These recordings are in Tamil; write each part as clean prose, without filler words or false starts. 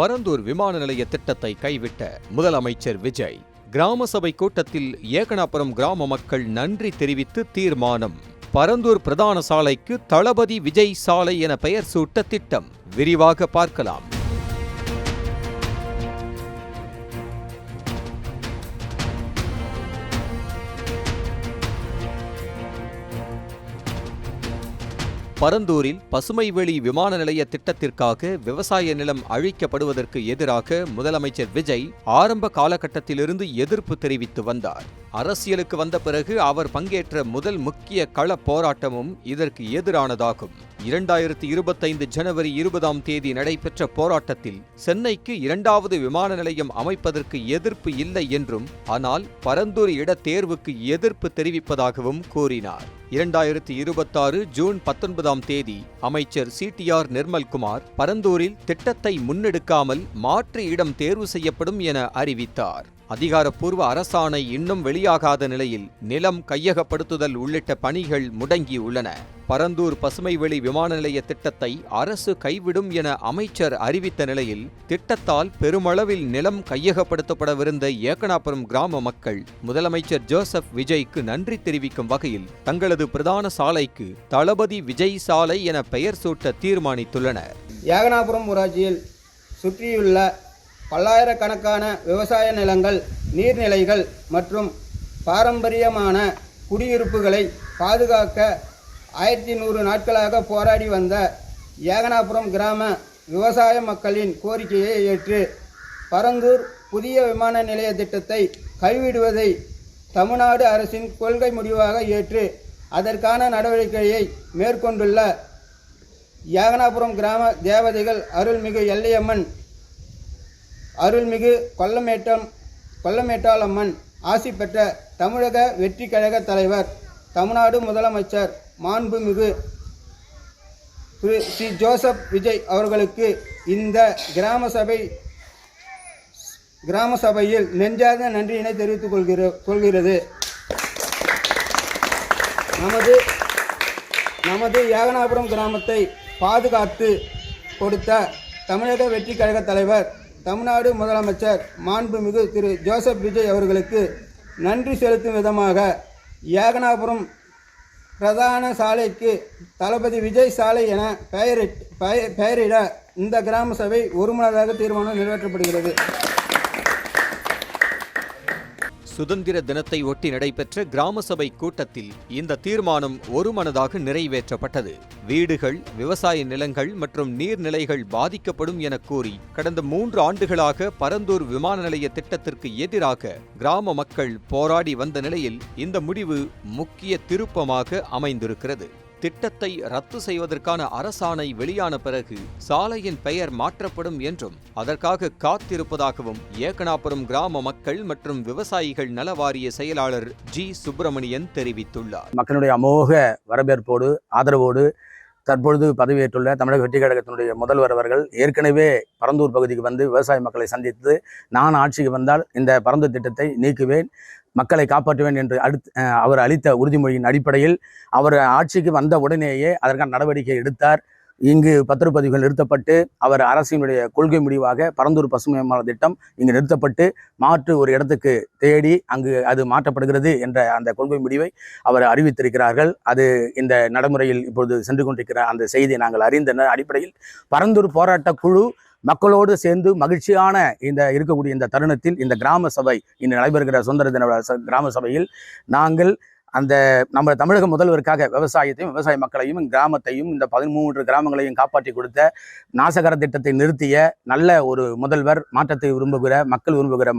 பரந்தூர் விமான நிலைய திட்டத்தை கைவிட்ட முதலமைச்சர் விஜய். கிராம சபை கூட்டத்தில் ஏகனாபுரம் கிராம மக்கள் நன்றி தெரிவித்து தீர்மானம். பரந்தூர் பிரதான சாலைக்கு தளபதி விஜய் சாலை என பெயர் சூட்ட திட்டம். விரிவாக பார்க்கலாம். பரந்தூரில் பசுமைவெளி விமான நிலைய திட்டத்திற்காக விவசாய நிலம் அழிக்கப்படுவதற்கு எதிராக முதலமைச்சர் விஜய் ஆரம்ப காலகட்டத்திலிருந்து எதிர்ப்பு தெரிவித்து வந்தார். அரசியலுக்கு வந்த பிறகு அவர் பங்கேற்ற முதல் முக்கிய கள போராட்டமும் இதற்கு எதிரானதாகும். 2025 ஜனவரி 20 நடைபெற்ற போராட்டத்தில் சென்னைக்கு 2வது விமான நிலையம் அமைப்பதற்கு எதிர்ப்பு இல்லை என்றும், ஆனால் பரந்தூர் இட தேர்வுக்கு எதிர்ப்பு தெரிவிப்பதாகவும் கூறினார். 2026 ஜூன் 19 அமைச்சர் CTR நிர்மல்குமார் பரந்தூரில் திட்டத்தை முன்னெடுக்காமல் மாற்று இடம் தேர்வு செய்யப்படும் என அறிவித்தார். அதிகாரப்பூர்வ அரசாணை இன்னும் வெளியாகாத நிலையில் நிலம் கையகப்படுத்துதல் உள்ளிட்ட பணிகள் முடங்கியுள்ளன. பரந்தூர் பசுமைவெளி விமான நிலைய திட்டத்தை அரசு கைவிடும் என அமைச்சர் அறிவித்த நிலையில் திட்டத்தால் பெருமளவில் நிலம் கையகப்படுத்தப்படவிருந்த ஏகனாபுரம் கிராம மக்கள் முதலமைச்சர் ஜோசப் விஜய்க்கு நன்றி தெரிவிக்கும் வகையில் தங்களது பிரதான சாலைக்கு தளபதி விஜய் சாலை என பெயர் சூட்ட தீர்மானித்துள்ளனர். ஏகனாபுரம் ஊராட்சியில் சுற்றியுள்ள பல்லாயிரக்கணக்கான விவசாய நிலங்கள், நீர்நிலைகள் மற்றும் பாரம்பரியமான குடியிருப்புகளை பாதுகாக்க 1100 நாட்களாக போராடி வந்த ஏகனாபுரம் கிராம விவசாய மக்களின் கோரிக்கையை ஏற்று பரந்தூர் புதிய விமான நிலைய திட்டத்தை கைவிடுவதை தமிழ்நாடு அரசின் கொள்கை முடிவாக ஏற்று அதற்கான நடவடிக்கையை மேற்கொண்டுள்ள ஏகனாபுரம் கிராம தேவதைகள் அருள்மிகு எல்லையம்மன், அருள்மிகு கொல்லமேட்டாளம்மன் ஆசி பெற்ற தமிழக வெற்றி கழக தலைவர், தமிழ்நாடு முதலமைச்சர் மாண்புமிகு ஸ்ரீ ஜோசப் விஜய் அவர்களுக்கு இந்த கிராம சபையில் நெஞ்சார்ந்த நன்றியினை தெரிவித்துக் கொள்கிறது. நமது ஏகனாபுரம் கிராமத்தை பாதுகாத்து கொடுத்த தமிழக வெற்றி கழக தலைவர், தமிழ்நாடு முதலமைச்சர் மாண்புமிகு திரு ஜோசப் விஜய் அவர்களுக்கு நன்றி செலுத்தும் விதமாக ஏகனாபுரம் பிரதான சாலைக்கு தளபதி விஜய் சாலை என பெயரிட இந்த கிராம சபை ஒருமனதாக தீர்மானம் நிறைவேற்றப்படுகிறது. சுதந்திர தினத்தை ஒட்டி நடைபெற்ற கிராம சபை கூட்டத்தில் இந்த தீர்மானம் ஒருமனதாக நிறைவேற்றப்பட்டது. வீடுகள், விவசாய நிலங்கள் மற்றும் நீர்நிலைகள் பாதிக்கப்படும் என கூறி கடந்த 3 ஆண்டுகளாக பரந்தூர் விமான நிலைய திட்டத்திற்கு எதிராக கிராம மக்கள் போராடி வந்த நிலையில் இந்த முடிவு முக்கிய திருப்பமாக அமைந்திருக்கிறது. திட்டத்தை ரத்து செய்வதற்கான அரசாணை வெளியான பிறகு சாலையின் பெயர் மாற்றப்படும் என்றும் அதற்காக காத்திருப்பதாகவும் ஏகனாபுரம் கிராம மக்கள் மற்றும் விவசாயிகள் நல வாரிய செயலாளர் G. சுப்பிரமணியன் தெரிவித்துள்ளார். மக்களுடைய அமோக வரவேற்போடு ஆதரவோடு தற்பொழுது பதவியேற்றுள்ள தமிழக வெற்றி கழகத்தினுடைய முதல்வர் அவர்கள் ஏற்கனவே பரந்தூர் பகுதிக்கு வந்து விவசாய மக்களை சந்தித்து, நான் ஆட்சிக்கு வந்தால் இந்த பரந்தூர் திட்டத்தை நீக்குவேன், மக்களை காப்பாற்றுவேன் என்று அவர் அளித்த உறுதிமொழியின் அடிப்படையில் அவர் ஆட்சிக்கு வந்த உடனேயே அதற்கான நடவடிக்கை எடுத்தார். இங்கு பத்திரப்பதிவுகள் நிறுத்தப்பட்டு அவர் அரசினுடைய கொள்கை முடிவாக பரந்தூர் பசுமை விமான திட்டம் இங்கு நிறுத்தப்பட்டு மாற்று ஒரு இடத்துக்கு தேடி அங்கு அது மாற்றப்படுகிறது என்ற அந்த கொள்கை முடிவை அவர் அறிவித்திருக்கிறார்கள். அது இந்த நடைமுறையில் இப்பொழுது சென்று கொண்டிருக்கிற அந்த செய்தியை நாங்கள் அறிந்த அடிப்படையில் பரந்தூர் போராட்ட குழு மக்களோடு சேர்ந்து மகிழ்ச்சியான இருக்கக்கூடிய இந்த தருணத்தில் இந்த கிராம சபை இன்று நடைபெறுகிற சுதந்திர தின கிராம சபையில் நாங்கள் நம்ம தமிழக முதல்வருக்காக விவசாயத்தையும் விவசாய மக்களையும் கிராமத்தையும் இந்த 13 கிராமங்களையும் காப்பாற்றி கொடுத்த நாசகர திட்டத்தை நிறுத்திய நல்ல ஒரு முதல்வர், மாற்றத்தை விரும்புகிற மக்கள் விரும்புகிற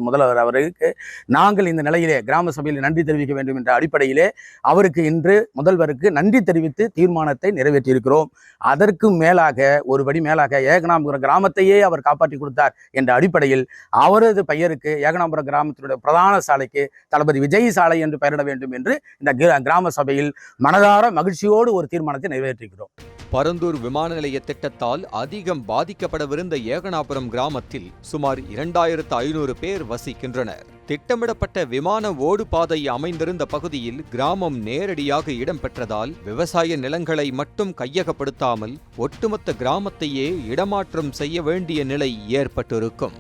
முதல்வர் அவருக்கு நாங்கள் இந்த நிலையிலே கிராம சபையில் நன்றி தெரிவிக்க வேண்டும் என்ற அடிப்படையிலே அவருக்கு இன்று முதல்வருக்கு நன்றி தெரிவித்து தீர்மானத்தை நிறைவேற்றியிருக்கிறோம். அதற்கு மேலாக ஒருபடி மேலாக ஏகனாபுரம் கிராமத்தையே அவர் காப்பாற்றி கொடுத்தார் என்ற அடிப்படையில் அவரது பெயருக்கு ஏகனாபுரம் கிராமத்தினுடைய பிரதான சாலைக்கு தளபதி விஜய் சாலை என்று பெயரிட வேண்டும் என்று என்று இந்த கிராம சபையில் மனதார மகிழ்ச்சியோடு ஒரு தீர்மானத்தை நிறைவேற்றிக்கிறோம். பரந்தூர் விமான நிலைய திட்டத்தால் அதிகம் பாதிக்கப்படவிருந்த ஏகனாபுரம் கிராமத்தில் சுமார் 2500 பேர் வசிக்கின்றனர். திட்டமிடப்பட்ட விமான ஓடு பாதை அமைந்திருந்த பகுதியில் கிராமம் நேரடியாக இடம்பெற்றதால் விவசாய நிலங்களை மட்டும் கையகப்படுத்தாமல் ஒட்டுமொத்த கிராமத்தையே இடமாற்றம் செய்ய வேண்டிய நிலை ஏற்பட்டிருக்கும்.